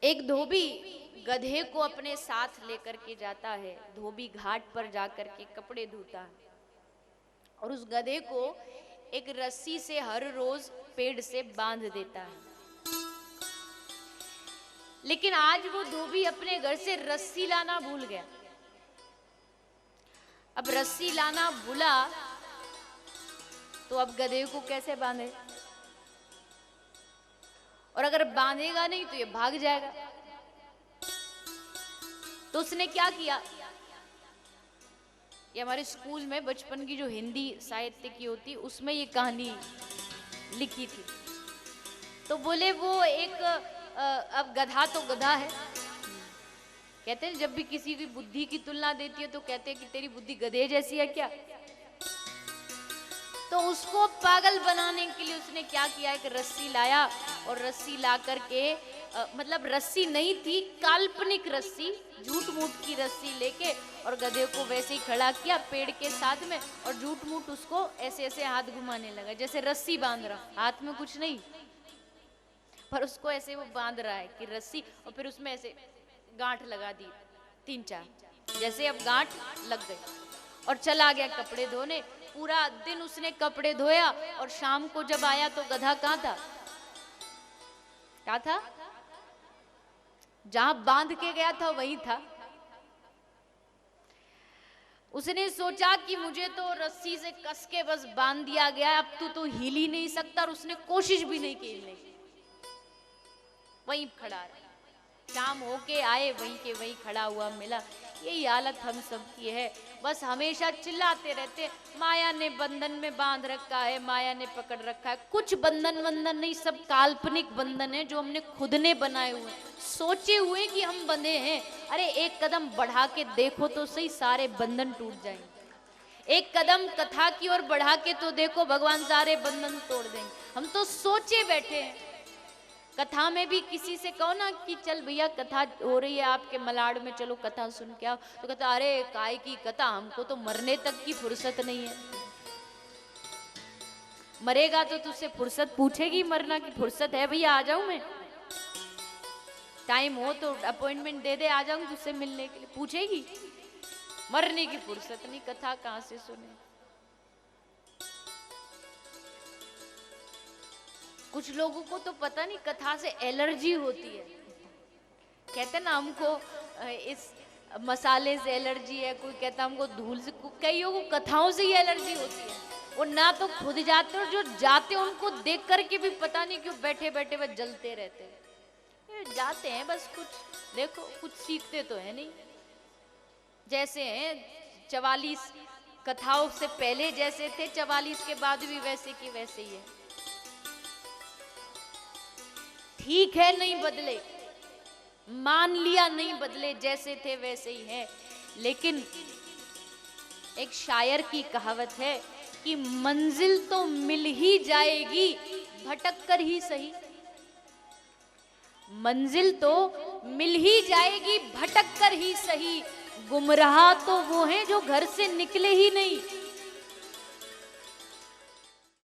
एक धोबी गधे को अपने साथ लेकर के जाता है। धोबी घाट पर जाकर के कपड़े धोता है और उस गधे को एक रस्सी से हर रोज पेड़ से बांध देता है। लेकिन आज वो धोबी अपने घर से रस्सी लाना भूल गया। अब रस्सी लाना भूला तो अब गधे को कैसे बांधे, और अगर बांधेगा नहीं तो ये भाग जाएगा। तो उसने क्या किया, ये हमारे स्कूल में बचपन की जो हिंदी साहित्य की होती उसमें ये कहानी लिखी थी। तो बोले वो एक अब गधा तो गधा है, कहते हैं जब भी किसी की बुद्धि की तुलना देती है तो कहते हैं कि तेरी बुद्धि गधे जैसी है क्या। तो उसको पागल बनाने के लिए उसने क्या किया, एक रस्सी लाया और रस्सी ला करके मतलब रस्सी नहीं थी, काल्पनिक रस्सी, झूठ मूठ की रस्सी लेके और गधे को वैसे ही खड़ा किया पेड़ के साथ में और झूठ मूठ उसको ऐसे ऐसे हाथ घुमाने लगा जैसे रस्सी बांध रहा, हाथ में कुछ नहीं पर उसको ऐसे वो बांध रहा है कि रस्सी, और फिर उसमें ऐसे गांठ लगा दी 3-4, जैसे अब गांठ लग गई और चला गया कपड़े धोने। पूरा दिन उसने कपड़े धोया और शाम को जब आया तो गधा कहाँ था, क्या था, जहां बांध के गया था वही था। उसने सोचा कि मुझे तो रस्सी से कस के बस बांध दिया गया, अब तो हिल ही नहीं सकता, और उसने कोशिश भी नहीं की हिलने की, वहीं खड़ा रहा। शाम होके आए वहीं के वहीं खड़ा हुआ मिला। यही हालत हम सब की है, बस हमेशा चिल्लाते रहते माया ने बंधन में बांध रखा है, माया ने पकड़ रखा है। कुछ बंधन बंधन नहीं, सब काल्पनिक बंधन है जो हमने खुद ने बनाए हुए, सोचे हुए कि हम बंधे हैं। अरे एक कदम बढ़ा के देखो तो सही, सारे बंधन टूट जाएंगे। एक कदम कथा की ओर बढ़ा के तो देखो, भगवान सारे बंधन तोड़ देंगे। हम तो सोचे बैठे हैं। कथा में भी किसी से कहो ना कि चल भैया कथा हो रही है आपके मलाड में, चलो कथा सुन के आओ, तो कहता अरे काय की कथा, हमको तो मरने तक की फुर्सत नहीं है। मरेगा तो तुझसे फुर्सत पूछेगी, मरना की फुर्सत है भैया, आ जाऊं मैं, टाइम हो तो अपॉइंटमेंट दे दे, आ जाऊं तुझसे मिलने के लिए, पूछेगी। मरने की फुर्सत नहीं, कथा कहां से सुने। कुछ लोगों को तो पता नहीं कथा से एलर्जी होती है, कहते ना हमको इस मसाले से एलर्जी है, कोई कहता हमको धूल से, कईयों को कथाओं से ही एलर्जी होती है। वो ना तो खुद जाते और जो जाते उनको देख करके भी पता नहीं क्यों बैठे बैठे वह जलते रहते हैं। जाते हैं बस, कुछ देखो कुछ सीखते तो है नहीं। जैसे हैं 44 कथाओं से पहले जैसे थे, 44 के बाद भी वैसे की वैसे ही है। ठीक है नहीं बदले, मान लिया नहीं बदले, जैसे थे वैसे ही है। लेकिन एक शायर की कहावत है कि मंजिल तो मिल ही जाएगी भटक कर ही सही। मंजिल तो मिल ही जाएगी भटक कर ही सही, गुमराह तो वो हैं जो घर से निकले ही नहीं।